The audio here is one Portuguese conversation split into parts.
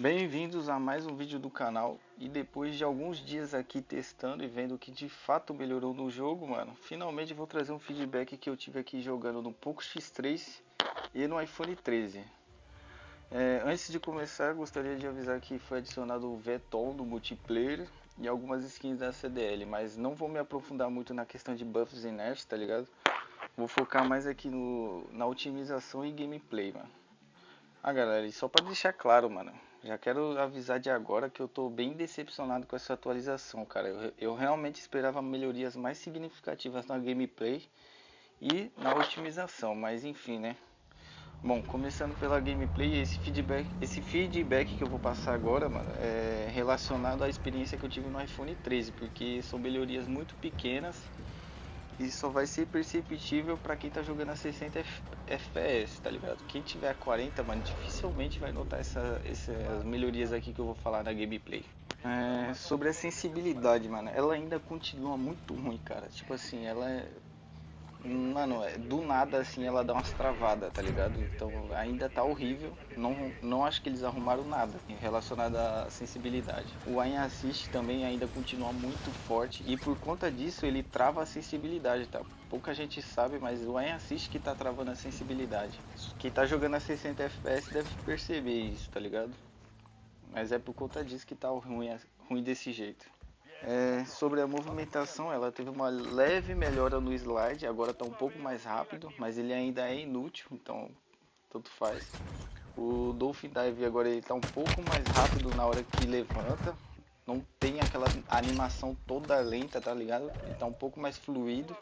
Bem-vindos a mais um vídeo do canal. E depois de alguns dias aqui testando e vendo que de fato melhorou no jogo, mano, finalmente vou trazer um feedback que eu tive aqui jogando no Poco X3 e no iPhone 13. Antes de começar, gostaria de avisar que foi adicionado o VTOL no multiplayer e algumas skins da CDL, mas não vou me aprofundar muito na questão de buffs e nerfs, tá ligado? Vou focar mais aqui na otimização e gameplay, mano. Galera, e só pra deixar claro, mano, já quero avisar de agora que eu tô bem decepcionado com essa atualização, cara. Eu realmente esperava melhorias mais significativas na gameplay e na otimização, mas enfim, né? Bom, começando pela gameplay, esse feedback que eu vou passar agora, mano, é relacionado à experiência que eu tive no iPhone 13, porque são melhorias muito pequenas e só vai ser perceptível pra quem tá jogando a 60 FPS, tá ligado? Quem tiver a 40, mano, dificilmente vai notar essas melhorias aqui que eu vou falar na gameplay. Sobre a sensibilidade, mano, ela ainda continua muito ruim, cara. Tipo assim, ela é. Mano, do nada assim ela dá umas travadas, tá ligado? Então ainda tá horrível. Não acho que eles arrumaram nada relacionado à sensibilidade. O aim assist também ainda continua muito forte e por conta disso ele trava a sensibilidade, tá? Pouca gente sabe, mas o aim assist que tá travando a sensibilidade. Quem tá jogando a 60 FPS deve perceber isso, tá ligado? Mas é por conta disso que tá ruim desse jeito. Sobre a movimentação, ela teve uma leve melhora no slide, agora está um pouco mais rápido, mas ele ainda é inútil, então tanto faz. O Dolphin Dive agora ele está um pouco mais rápido na hora que levanta, não tem aquela animação toda lenta, tá ligado? Ele está um pouco mais fluido.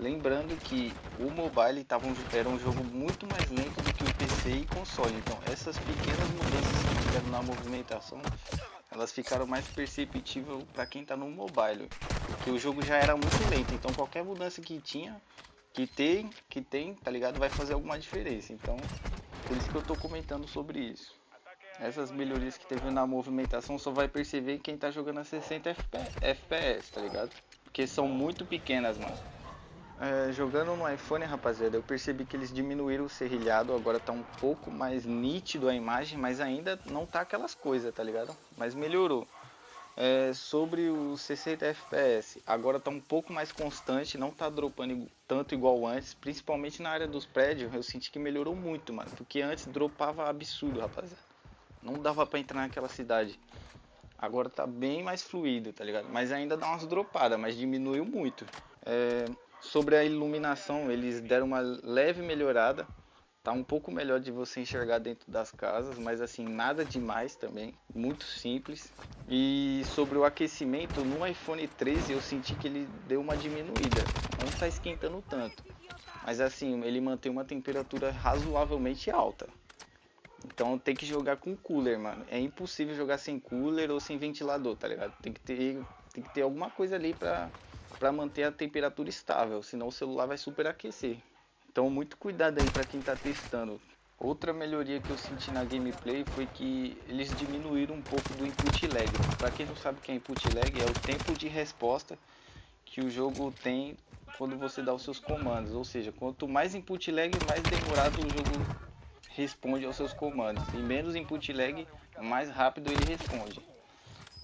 Lembrando que o mobile era um jogo muito mais lento do que o PC e console, então essas pequenas mudanças que tiveram na movimentação elas ficaram mais perceptíveis para quem está no mobile, que o jogo já era muito lento, então qualquer mudança que tem, tá ligado, vai fazer alguma diferença. Então, por isso que eu estou comentando sobre isso. Essas melhorias que teve na movimentação só vai perceber quem está jogando a 60 FPS, tá ligado? Porque são muito pequenas, mano. Jogando no iPhone, rapaziada, eu percebi que eles diminuíram o serrilhado, agora tá um pouco mais nítido a imagem, mas ainda não tá aquelas coisas, tá ligado? Mas melhorou. Sobre o 60 FPS, agora tá um pouco mais constante, não tá dropando tanto igual antes, principalmente na área dos prédios, eu senti que melhorou muito, mano, porque antes dropava absurdo, rapaziada. Não dava pra entrar naquela cidade. Agora tá bem mais fluido, tá ligado? Mas ainda dá umas dropadas, mas diminuiu muito. Sobre a iluminação, eles deram uma leve melhorada. Tá um pouco melhor de você enxergar dentro das casas, mas assim, nada demais também. Muito simples. E sobre o aquecimento, no iPhone 13 eu senti que ele deu uma diminuída. Não está esquentando tanto. Mas assim, ele mantém uma temperatura razoavelmente alta. Então tem que jogar com cooler, mano. É impossível jogar sem cooler ou sem ventilador, tá ligado? Tem que ter alguma coisa ali pra manter a temperatura estável, senão o celular vai superaquecer. Então muito cuidado aí pra quem tá testando. Outra melhoria que eu senti na gameplay foi que eles diminuíram um pouco do input lag. Pra quem não sabe o que é input lag, é o tempo de resposta que o jogo tem quando você dá os seus comandos. Ou seja, quanto mais input lag, mais demorado o jogo responde aos seus comandos. E menos input lag, mais rápido ele responde.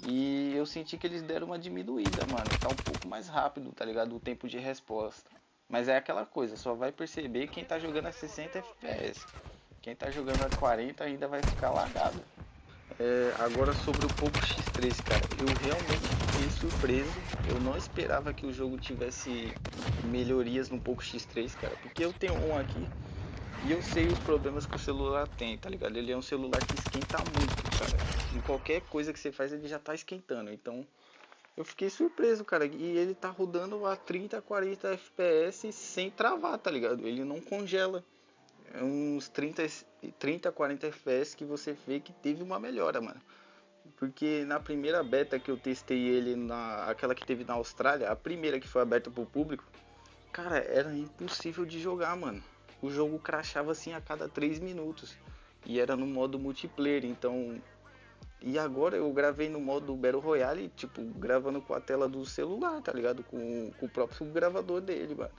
E eu senti que eles deram uma diminuída, mano. Tá um pouco mais rápido, tá ligado? O tempo de resposta. Mas é aquela coisa, só vai perceber quem tá jogando a 60 FPS. Quem tá jogando a 40 ainda vai ficar lagado. Agora sobre o Poco X3, cara, eu realmente fiquei surpreso. Eu não esperava que o jogo tivesse melhorias no Poco X3, cara, porque eu tenho um aqui e eu sei os problemas que o celular tem, tá ligado? Ele é um celular que esquenta muito, cara. Em qualquer coisa que você faz, ele já tá esquentando. Então, eu fiquei surpreso, cara. E ele tá rodando a 30, 40 FPS sem travar, tá ligado? Ele não congela. É uns 30, 40 FPS que você vê que teve uma melhora, mano. Porque na primeira beta que eu testei ele, aquela que teve na Austrália, a primeira que foi aberta pro público, cara, era impossível de jogar, mano. O jogo crashava assim a cada 3 minutos. E era no modo multiplayer, então. E agora eu gravei no modo Battle Royale, tipo, gravando com a tela do celular, tá ligado? Com o próprio gravador dele, mano.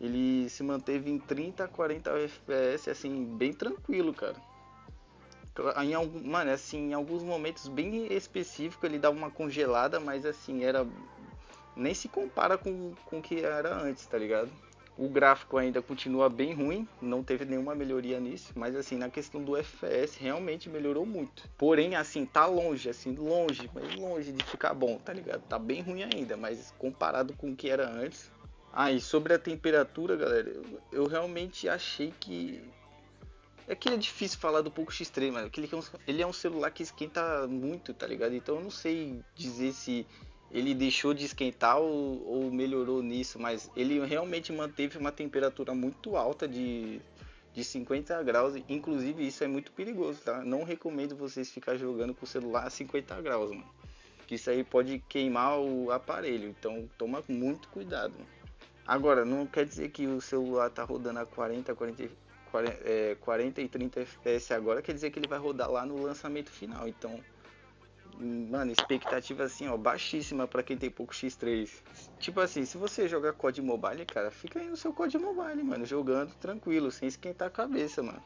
Ele se manteve em 30 a 40 FPS, assim, bem tranquilo, cara. Mano, assim, em alguns momentos bem específicos ele dá uma congelada, mas assim, nem se compara com o que era antes, tá ligado? O gráfico ainda continua bem ruim, não teve nenhuma melhoria nisso, mas assim, na questão do FPS realmente melhorou muito. Porém, assim, tá longe, assim, longe, mas longe de ficar bom, tá ligado? Tá bem ruim ainda, mas comparado com o que era antes. Ah, e sobre a temperatura, galera, eu realmente achei que é que é difícil falar do Poco X3, mano. Que ele é um celular que esquenta muito, tá ligado? Então eu não sei dizer se ele deixou de esquentar ou melhorou nisso, mas ele realmente manteve uma temperatura muito alta de 50 graus. Inclusive isso é muito perigoso, tá? Não recomendo vocês ficar jogando com o celular a 50 graus, mano. Que isso aí pode queimar o aparelho. Então toma muito cuidado, mano. Agora, não quer dizer que o celular tá rodando a 40 e 30 FPS agora, quer dizer que ele vai rodar lá no lançamento final. Então, mano, expectativa assim, ó, baixíssima pra quem tem pouco X3. Tipo assim, se você jogar COD Mobile, cara, fica aí no seu COD Mobile, mano, jogando tranquilo, sem esquentar a cabeça, mano.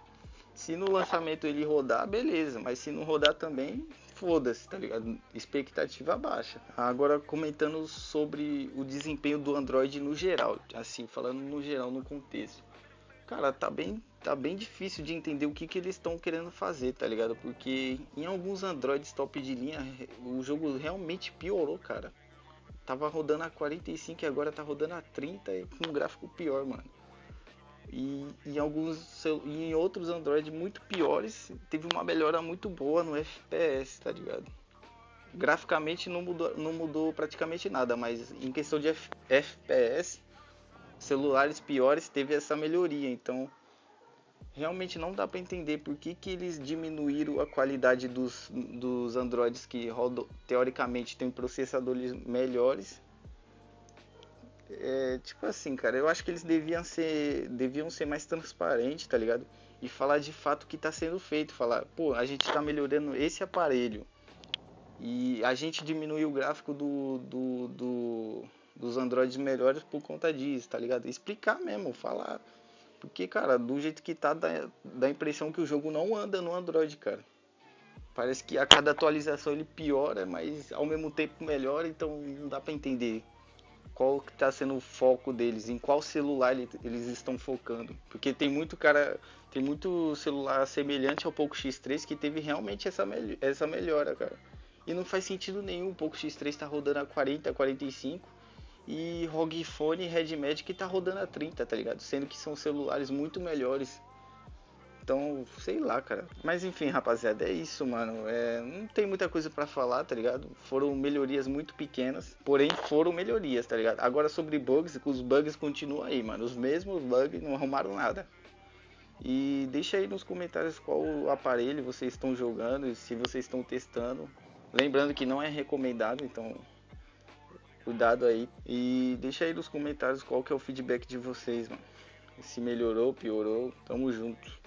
Se no lançamento ele rodar, beleza, mas se não rodar também, foda-se, tá ligado? Expectativa baixa. Agora comentando sobre o desempenho do Android no geral, assim, falando no geral, no contexto. Cara, tá bem difícil de entender o que eles estão querendo fazer, tá ligado? Porque em alguns Androids top de linha, o jogo realmente piorou, cara. Tava rodando a 45 e agora tá rodando a 30 e com um gráfico pior, mano. E em outros Android muito piores, teve uma melhora muito boa no FPS, tá ligado? Graficamente não mudou praticamente nada, mas em questão de FPS, celulares piores teve essa melhoria. Então, realmente não dá para entender por que eles diminuíram a qualidade dos Androids que rodam, teoricamente tem processadores melhores. Tipo assim, cara, eu acho que eles deviam ser mais transparentes, tá ligado? E falar de fato o que está sendo feito. Falar, pô, a gente está melhorando esse aparelho e a gente diminuiu o gráfico dos Androids melhores por conta disso, tá ligado? Explicar mesmo, falar. Porque, cara, do jeito que tá, dá a impressão que o jogo não anda no Android, cara. Parece que a cada atualização ele piora, mas ao mesmo tempo melhora, então não dá pra entender qual que tá sendo o foco deles, em qual celular eles estão focando. Porque tem muito celular semelhante ao Poco X3 que teve realmente essa melhora, cara. E não faz sentido nenhum o Poco X3 tá rodando a 40, 45 e ROG Phone e Red Magic tá rodando a 30, tá ligado? Sendo que são celulares muito melhores. Então, sei lá, cara. Mas enfim, rapaziada, é isso, mano. Não tem muita coisa pra falar, tá ligado? Foram melhorias muito pequenas, porém foram melhorias, tá ligado? Agora sobre bugs, os bugs continuam aí, mano. Os mesmos bugs, não arrumaram nada. E deixa aí nos comentários qual aparelho vocês estão jogando e se vocês estão testando. Lembrando que não é recomendado, então cuidado aí. E deixa aí nos comentários qual que é o feedback de vocês, mano. Se melhorou, piorou, tamo junto.